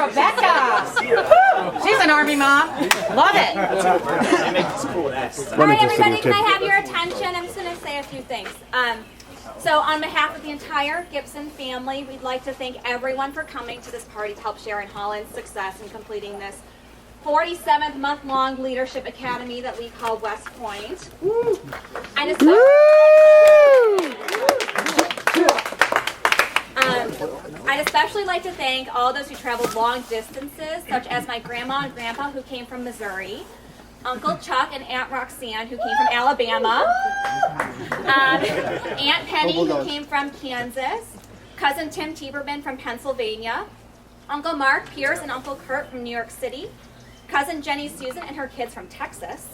Rebecca. She's an Army mom. Love it. All right, everybody, can I have your attention? I'm just going to say a few things. So on behalf of the entire Gibson family, we'd like to thank everyone for coming to this party to help share in Holland's success in completing this 47th month-long leadership academy that we call West Point. I'd especially like to thank all those who traveled long distances, such as my grandma and grandpa who came from Missouri, Uncle Chuck and Aunt Roxanne who came from Alabama, Aunt Penny who came from Kansas, Cousin Tim Tieberman from Pennsylvania, Uncle Mark Pierce and Uncle Kurt from New York City, Cousin Jenny Susan and her kids from Texas,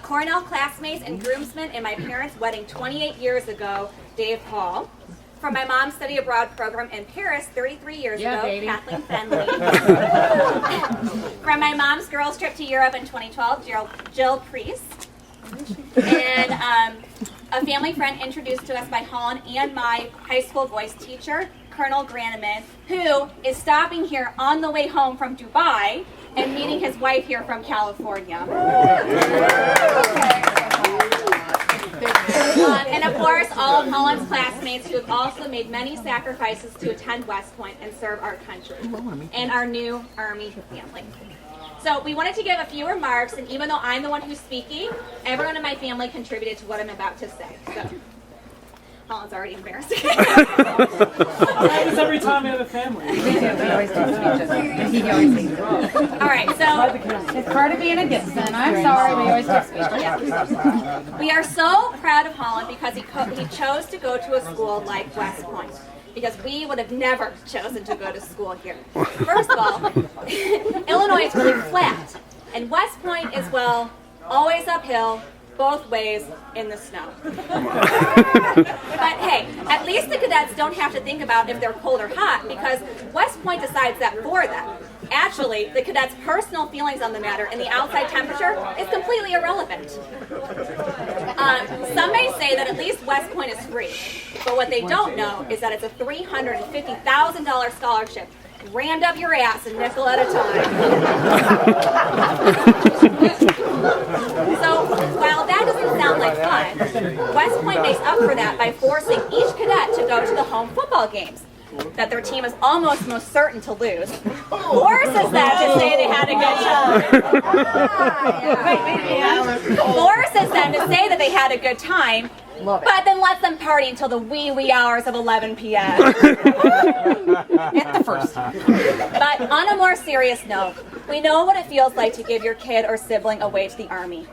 Cornell classmates and groomsmen in my parents' wedding 28 years ago, Dave Hall. From my mom's study abroad program in Paris 33 years ago, baby. Kathleen Fenley. From my mom's girls trip to Europe in 2012, Jill Priest. And a family friend introduced to us by Holland and my high school voice teacher, Colonel Granaman, who is stopping here on the way home from Dubai and meeting his wife here from California. And of course, all of Holland's classmates who have also made many sacrifices to attend West Point and serve our country and our new Army family. So we wanted to give a few remarks, and even though I'm the one who's speaking, everyone in my family contributed to what I'm about to say. So Holland's already embarrassed. Happens every time we have a family. We do. We always do speeches. He always sings it. All right, so It's part of being a Gibson. I'm sorry, we always do speeches. we are so proud of Holland because he chose to go to a school like West Point. Because we would have never chosen to go to school here. First of all, Illinois is really flat. And West Point is, well, always uphill, both ways in the snow. But hey, at least the cadets don't have to think about if they're cold or hot because West Point decides that for them. Actually, the cadets' personal feelings on the matter and the outside temperature is completely irrelevant. Some may say that at least West Point is free, but what they don't know is that it's a $350,000 scholarship rammed up your ass a nickel at a time. So, while that doesn't sound like fun, West Point makes up for that by forcing each cadet to go to the home football games that their team is almost most certain to lose, forces them to say they had a good time. Forces them to say that they had a good time, but then lets them party until the wee hours of 11 p.m. At the first. But on a more serious note, we know what it feels like to give your kid or sibling away to the Army.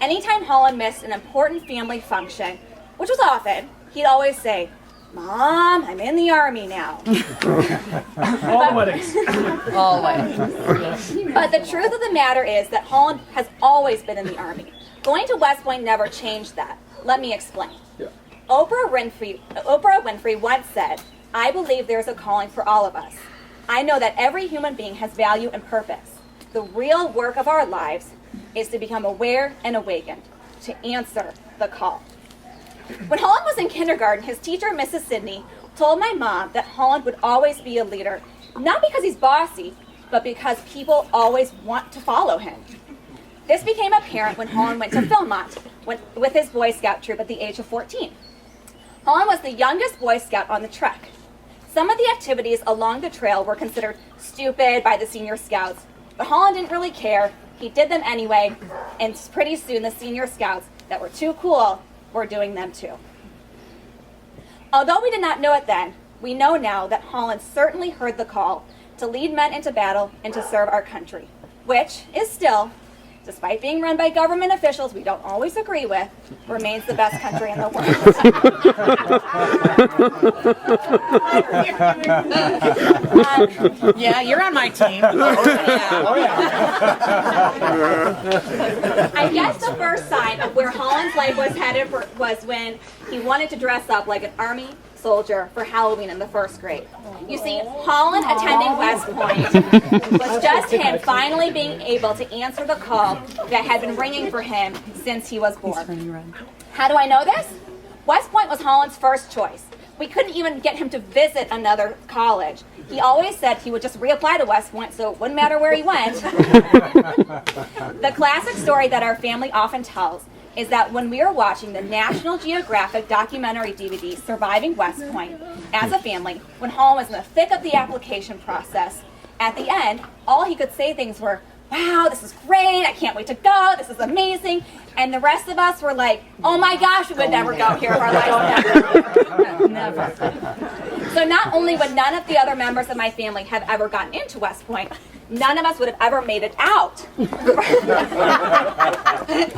Anytime Holland missed an important family function, which was often, he'd always say, "Mom, I'm in the Army now." All weddings. Always. But the truth of the matter is that Holland has always been in the Army. Going to West Point never changed that. Let me explain. Oprah Winfrey once said, "I believe there's a calling for all of us. I know that every human being has value and purpose. The real work of our lives is to become aware and awakened, to answer the call." When Holland was in kindergarten, his teacher, Mrs. Sidney, told my mom that Holland would always be a leader, not because he's bossy, but because people always want to follow him. This became apparent when Holland went to Philmont with his Boy Scout troop at the age of 14. Holland was the youngest Boy Scout on the trek. Some of the activities along the trail were considered stupid by the senior scouts, but Holland didn't really care. He did them anyway, and pretty soon the senior scouts that were too cool were doing them too. Although we did not know it then, we know now that Holland certainly heard the call to lead men into battle and to serve our country, which is still, despite being run by government officials we don't always agree with, remains the best country in the world. Yeah, you're on my team. I guess the first sign of where Holland's life was headed was when he wanted to dress up like an Army soldier for Halloween in the first grade. You see, Holland attending West Point was just him finally being able to answer the call that had been ringing for him since he was born. How do I know this? West Point was Holland's first choice, We couldn't even get him to visit another college. He always said he would just reapply to West Point, so it wouldn't matter where he went. The classic story that our family often tells is that when we were watching the National Geographic documentary DVD, Surviving West Point, as a family, when Holland was in the thick of the application process, at the end, all he could say things were, "Wow, this is great, I can't wait to go, this is amazing." And the rest of us were like, "Oh my gosh, we would never go here if our lives never." So not only would none of the other members of my family have ever gotten into West Point, none of us would have ever made it out.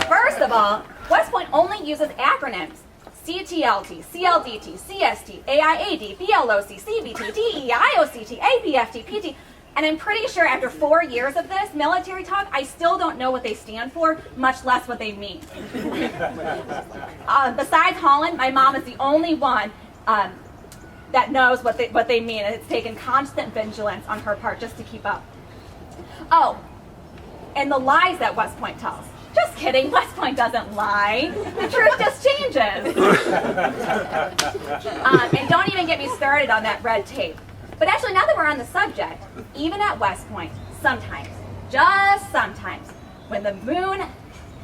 First of all, West Point only uses acronyms. CTLT, CLDT, CST, AIAD, BLOC, CBT, DE, IOCT, APFT, PT. And I'm pretty sure after 4 years of this military talk, I still don't know what they stand for, much less what they mean. Besides Holland, my mom is the only one that knows what they mean, and it's taken constant vigilance on her part just to keep up. Oh, and the lies that West Point tells. Just kidding, West Point doesn't lie. The truth just changes. And don't even get me started on that red tape. But actually, now that we're on the subject, even at West Point, sometimes, just sometimes, when the moon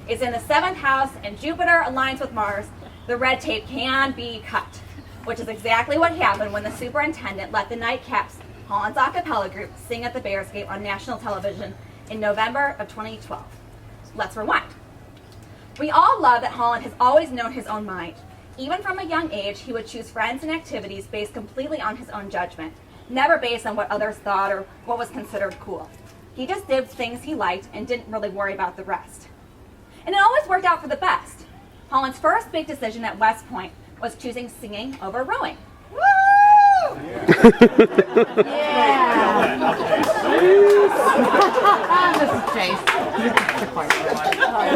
is in the 7th house and Jupiter aligns with Mars, the red tape can be cut, which is exactly what happened when the superintendent let the Nightcaps, Holland's a cappella group, sing at the Bears Gate on national television in November of 2012. Let's rewind. We all love that Holland has always known his own mind. Even from a young age, he would choose friends and activities based completely on his own judgment, never based on what others thought or what was considered cool. He just did things he liked and didn't really worry about the rest. And it always worked out for the best. Holland's first big decision at West Point was choosing singing over rowing. Woo! Yeah. Mrs. Chase.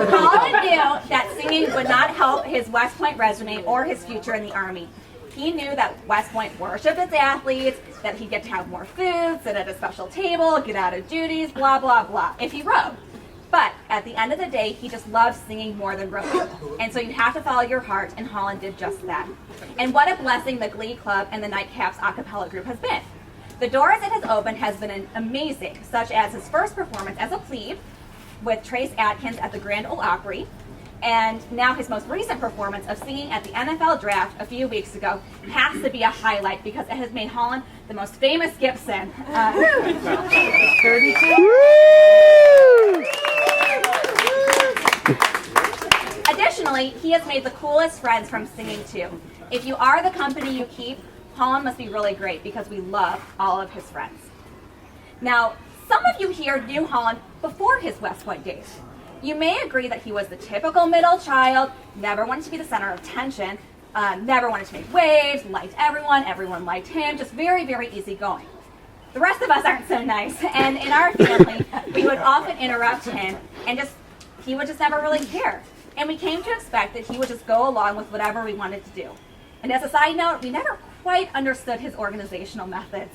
Holland knew that singing would not help his West Point resume or his future in the Army. He knew that West Point worshipped its athletes, that he'd get to have more food, sit at a special table, get out of duties, blah, blah, blah, if he rowed. But at the end of the day, he just loved singing more than rowing. And so you have to follow your heart, and Holland did just that. And what a blessing the Glee Club and the Nightcaps a cappella group has been. The doors it has opened has been amazing, such as his first performance as a plebe with Trace Adkins at the Grand Ole Opry, and now his most recent performance of singing at the NFL Draft a few weeks ago has to be a highlight because it has made Holland the most famous Gibson. 32. Additionally, he has made the coolest friends from singing too. If you are the company you keep, Holland must be really great because we love all of his friends. Now, some of you here knew Holland before his West Point days. You may agree that he was the typical middle child, never wanted to be the center of attention, never wanted to make waves, liked everyone, everyone liked him, just very, very easygoing. The rest of us aren't so nice, and in our family, we would often interrupt him, and he would just never really care. And we came to expect that he would just go along with whatever we wanted to do. And as a side note, we never quite understood his organizational methods.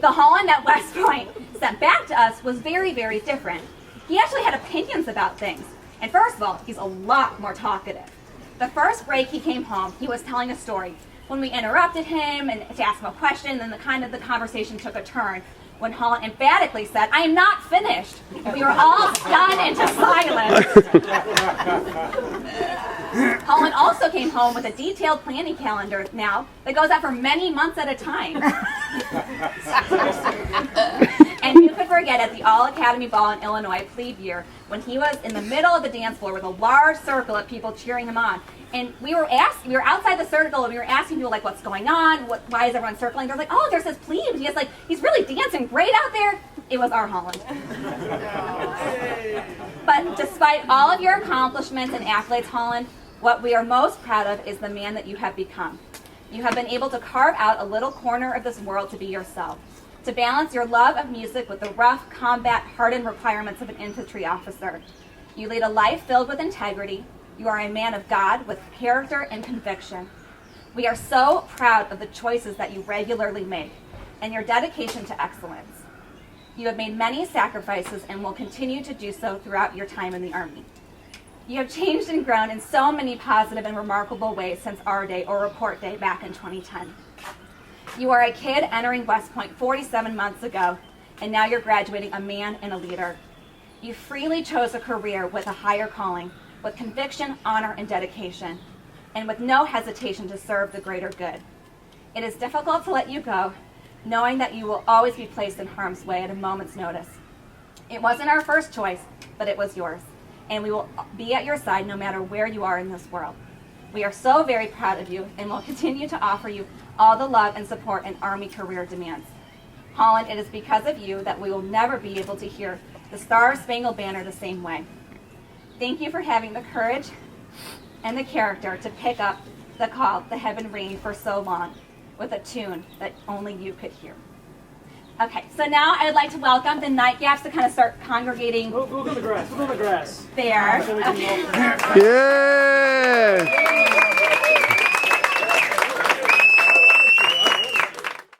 The Holland at West Point sent back to us was very, very different. He actually had opinions about things. And first of all, he's a lot more talkative. The first break he came home, he was telling a story. When we interrupted him and to ask him a question, then the conversation took a turn when Holland emphatically said, "I am not finished." And we were all stunned into silence. Holland also came home with a detailed planning calendar now that goes out for many months at a time. And who could forget at the All Academy Ball in Illinois plebe year when he was in the middle of the dance floor with a large circle of people cheering him on. And we were outside the circle and we were asking people like, what's going on? Why is everyone circling? They're like, oh, there's this plebe. He's really dancing great out there. It was our Holland. But despite all of your accomplishments and accolades, Holland, what we are most proud of is the man that you have become. You have been able to carve out a little corner of this world to be yourself, to balance your love of music with the rough, combat, hardened requirements of an infantry officer. You lead a life filled with integrity. You are a man of God with character and conviction. We are so proud of the choices that you regularly make and your dedication to excellence. You have made many sacrifices and will continue to do so throughout your time in the Army. You have changed and grown in so many positive and remarkable ways since our day or report day back in 2010. You are a kid entering West Point 47 months ago, and now you're graduating a man and a leader. You freely chose a career with a higher calling, with conviction, honor, and dedication, and with no hesitation to serve the greater good. It is difficult to let you go, knowing that you will always be placed in harm's way at a moment's notice. It wasn't our first choice, but it was yours, and we will be at your side no matter where you are in this world. We are so very proud of you and will continue to offer you all the love and support an Army career demands. Holland, it is because of you that we will never be able to hear the Star-Spangled Banner the same way. Thank you for having the courage and the character to pick up the call that had been ringing for so long with a tune that only you could hear. Okay, so now I would like to welcome the nightgaps to kind of start congregating. We'll go to the grass. We'll go to the grass. There. So we can Okay. walk. Yes!